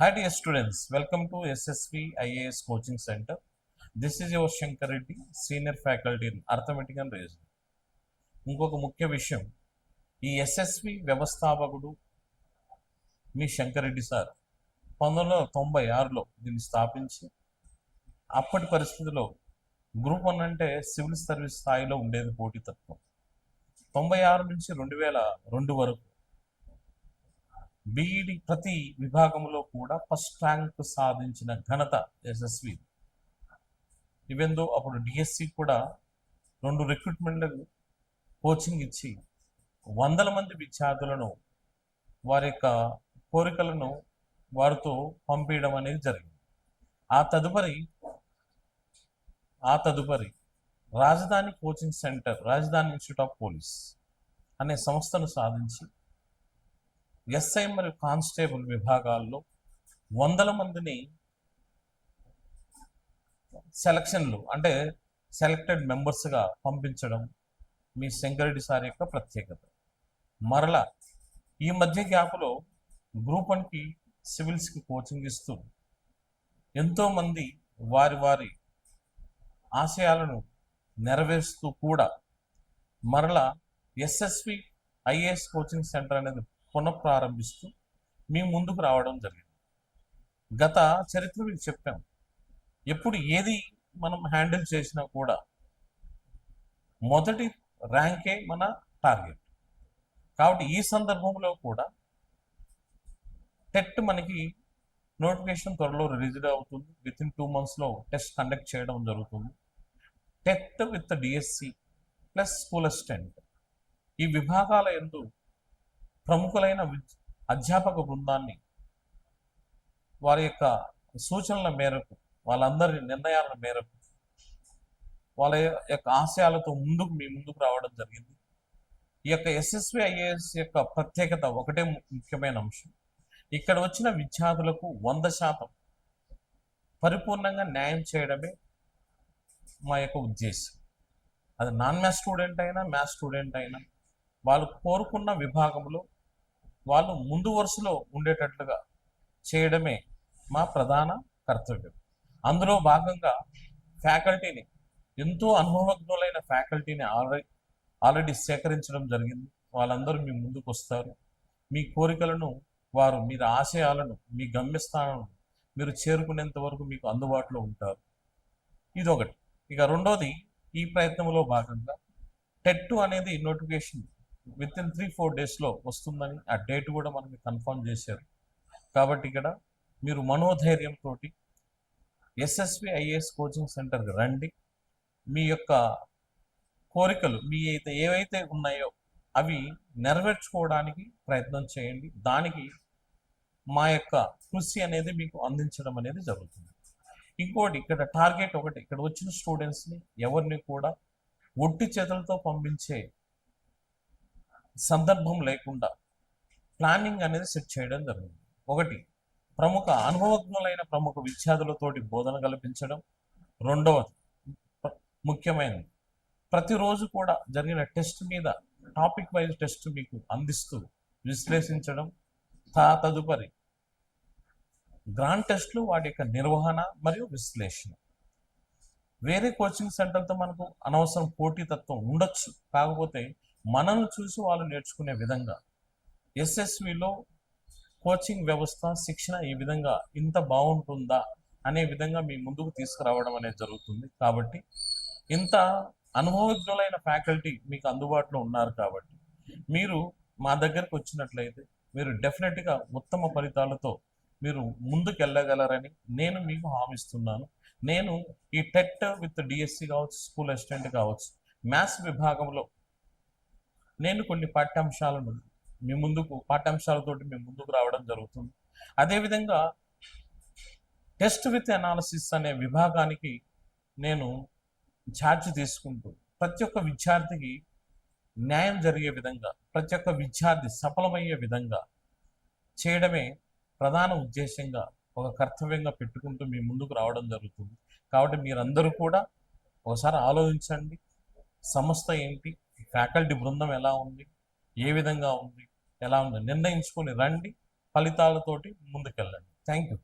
Hi dear students, welcome to SSV IAS Coaching Center. This is your Shankar Reddy, Senior Faculty in Arithmetic and Reasoning. ఇంకొక ముఖ్య విషయం, ఈ SSV వ్యవస్థాపకుడు మీ Shankar Reddy sir 1996లో దీన్ని స్థాపించి అప్పటి పరిస్థితిలో గ్రూప్ 1 అంటే సివిల్ సర్వీస్ స్థాయిలో ఉండేది పోటీతత్వం. 96 నుంచి 2002 వరకు బీఈడి ప్రతి విభాగంలో కూడా ఫస్ట్ ర్యాంక్ సాధించిన ఘనత ఎస్ఎస్వి. ఈవెందో అప్పుడు డిఎస్సి కూడా 2 రిక్రూట్మెంట్లకు కోచింగ్ ఇచ్చి వందల మంది విద్యార్థులను వారి యొక్క కోరికలను వారితో పంపించడం అనేది జరిగింది. ఆ తదుపరి రాజధాని కోచింగ్ సెంటర్, రాజధాని ఇన్స్టిట్యూట్ ఆఫ్ పోలీస్ అనే సంస్థను సాధించి ఎస్ఐ మరియు కానిస్టేబుల్ విభాగాల్లో వందల మందిని సెలక్షన్లు అంటే సెలెక్టెడ్ మెంబర్స్గా పంపించడం మీ శంకరెడ్డి సార్ యొక్క ప్రత్యేకత. మరలా ఈ మధ్య గ్యాప్లో గ్రూప్ 1కి సివిల్స్కి కోచింగ్ ఇస్తూ ఎంతోమంది వారి ఆశయాలను నెరవేరుస్తూ కూడా మరలా ఎస్ఎస్వి ఐఏఎస్ కోచింగ్ సెంటర్ అనేది పునఃప్రారంభిస్తూ మీ ముందుకు రావడం జరిగింది. గత చరిత్ర మీకు చెప్పాం, ఎప్పుడు ఏది మనం హ్యాండిల్ చేసినా కూడా మొదటి ర్యాంకే మన టార్గెట్. కాబట్టి ఈ సందర్భంలో కూడా టెట్ మనకి నోటిఫికేషన్ త్వరలో రిలీజ్ అవుతుంది. వితిన్ 2 monthsలో టెస్ట్ కండక్ట్ చేయడం జరుగుతుంది. TET with DSC plus school assistant ఈ విభాగాల యందు ప్రముఖులైన అధ్యాపక బృందాన్ని వారి యొక్క సూచనల మేరకు, వాళ్ళందరి నిర్ణయాల మేరకు, వాళ్ళ యొక్క ఆశయాలతో మీ ముందుకు రావడం జరిగింది. ఈ యొక్క ఎస్ఎస్వి ఐఏఎస్ యొక్క ప్రత్యేకత ఒకటే ముఖ్యమైన అంశం, ఇక్కడ వచ్చిన విద్యార్థులకు 100% పరిపూర్ణంగా న్యాయం చేయడమే మా యొక్క ఉద్దేశం. అది నాన్ మ్యాథ్స్ స్టూడెంట్ అయినా మ్యాథ్స్ స్టూడెంట్ అయినా వాళ్ళు కోరుకున్న విభాగంలో వాళ్ళు ముందు వరుసలో ఉండేటట్లుగా చేయడమే మా ప్రధాన కర్తవ్యం. అందులో భాగంగా ఫ్యాకల్టీని, ఎంతో అనుభవజ్ఞులైన ఫ్యాకల్టీని ఆల్రెడీ సేకరించడం జరిగింది. వాళ్ళందరూ మీ ముందుకు వస్తారు. మీ కోరికలను మీరు ఆశయాలను, మీ గమ్యస్థానాలను మీరు చేరుకునేంత వరకు మీకు అందుబాటులో ఉంటారు. ఇదొకటి. ఇక రెండోది, ఈ ప్రయత్నంలో భాగంగా టెట్ అనేది నోటిఫికేషన్ వితిన్ 3-4 daysలో వస్తుందని ఆ డేట్ కూడా మనకి కన్ఫర్మ్ చేశారు. కాబట్టి ఇక్కడ మీరు మనోధైర్యంతో ఎస్ఎస్వి ఐఏఎస్ కోచింగ్ సెంటర్కి రండి. మీ యొక్క కోరికలు ఏవైతే ఉన్నాయో అవి నెరవేర్చుకోవడానికి ప్రయత్నం చేయండి. దానికి మా యొక్క కృషి అనేది మీకు అందించడం అనేది జరుగుతుంది. ఇంకోటి, ఇక్కడ టార్గెట్ ఒకటి, ఇక్కడ వచ్చిన స్టూడెంట్స్ని ఎవరిని కూడా ఒట్టి చేతులతో పంపించే సందర్భం లేకుండా ప్లానింగ్ అనేది సెట్ చేయడం జరిగింది. ఒకటి, అనుభవజ్ఞులైన ప్రముఖ విద్యార్థులతోటి బోధన కల్పించడం. రెండవది ముఖ్యమైనది, ప్రతిరోజు కూడా జరిగిన టెస్ట్ మీద టాపిక్ వైజ్ టెస్ట్ మీకు అందిస్తూ విశ్లేషించడం. తదుపరి గ్రాండ్ టెస్ట్లు, వాటి యొక్క నిర్వహణ మరియు విశ్లేషణ. వేరే కోచింగ్ సెంటర్తో మనకు అనవసరం పోటీతత్వం ఉండొచ్చు, కాకపోతే మనల్ని చూసి వాళ్ళు నేర్చుకునే విధంగా ఎస్ఎస్విలో కోచింగ్ వ్యవస్థ, శిక్షణ ఈ విధంగా ఇంత బాగుంటుందా అనే విధంగా మీ ముందుకు తీసుకురావడం అనేది జరుగుతుంది. కాబట్టి ఇంత అనుభవజ్ఞులైన ఫ్యాకల్టీ మీకు అందుబాటులో ఉన్నారు. కాబట్టి మీరు మా దగ్గరకు వచ్చినట్లయితే మీరు డెఫినెట్గా ఉత్తమ ఫలితాలతో మీరు ముందుకు వెళ్ళగలరని నేను మీకు హామీస్తున్నాను. నేను ఈ టెట్ విత్ డిఎస్సి కావచ్చు, స్కూల్ అసిస్టెంట్ కావచ్చు, మ్యాథ్స్ విభాగంలో నేను కొన్ని పాఠ్యాంశాలతోటి మీ ముందుకు రావడం జరుగుతుంది. అదేవిధంగా టెస్ట్ విత్ అనాలిసిస్ అనే విభాగానికి నేను ఛార్జ్ తీసుకుంటూ ప్రతి ఒక్క విద్యార్థికి న్యాయం జరిగే విధంగా, ప్రతి ఒక్క విద్యార్థి సఫలమయ్యే విధంగా చేయడమే ప్రధాన ఉద్దేశంగా, ఒక కర్తవ్యంగా పెట్టుకుంటూ మీ ముందుకు రావడం జరుగుతుంది. కాబట్టి మీరందరూ కూడా ఒకసారి ఆలోచించండి, సంస్థ ఏంటి, ఫ్యాకల్టీ బృందం ఎలా ఉంది, ఏ విధంగా ఉంది, ఎలా ఉంది నిర్ణయించుకొని రండి. ఫలితాలతోటి ముందుకెళ్ళండి. Thank you.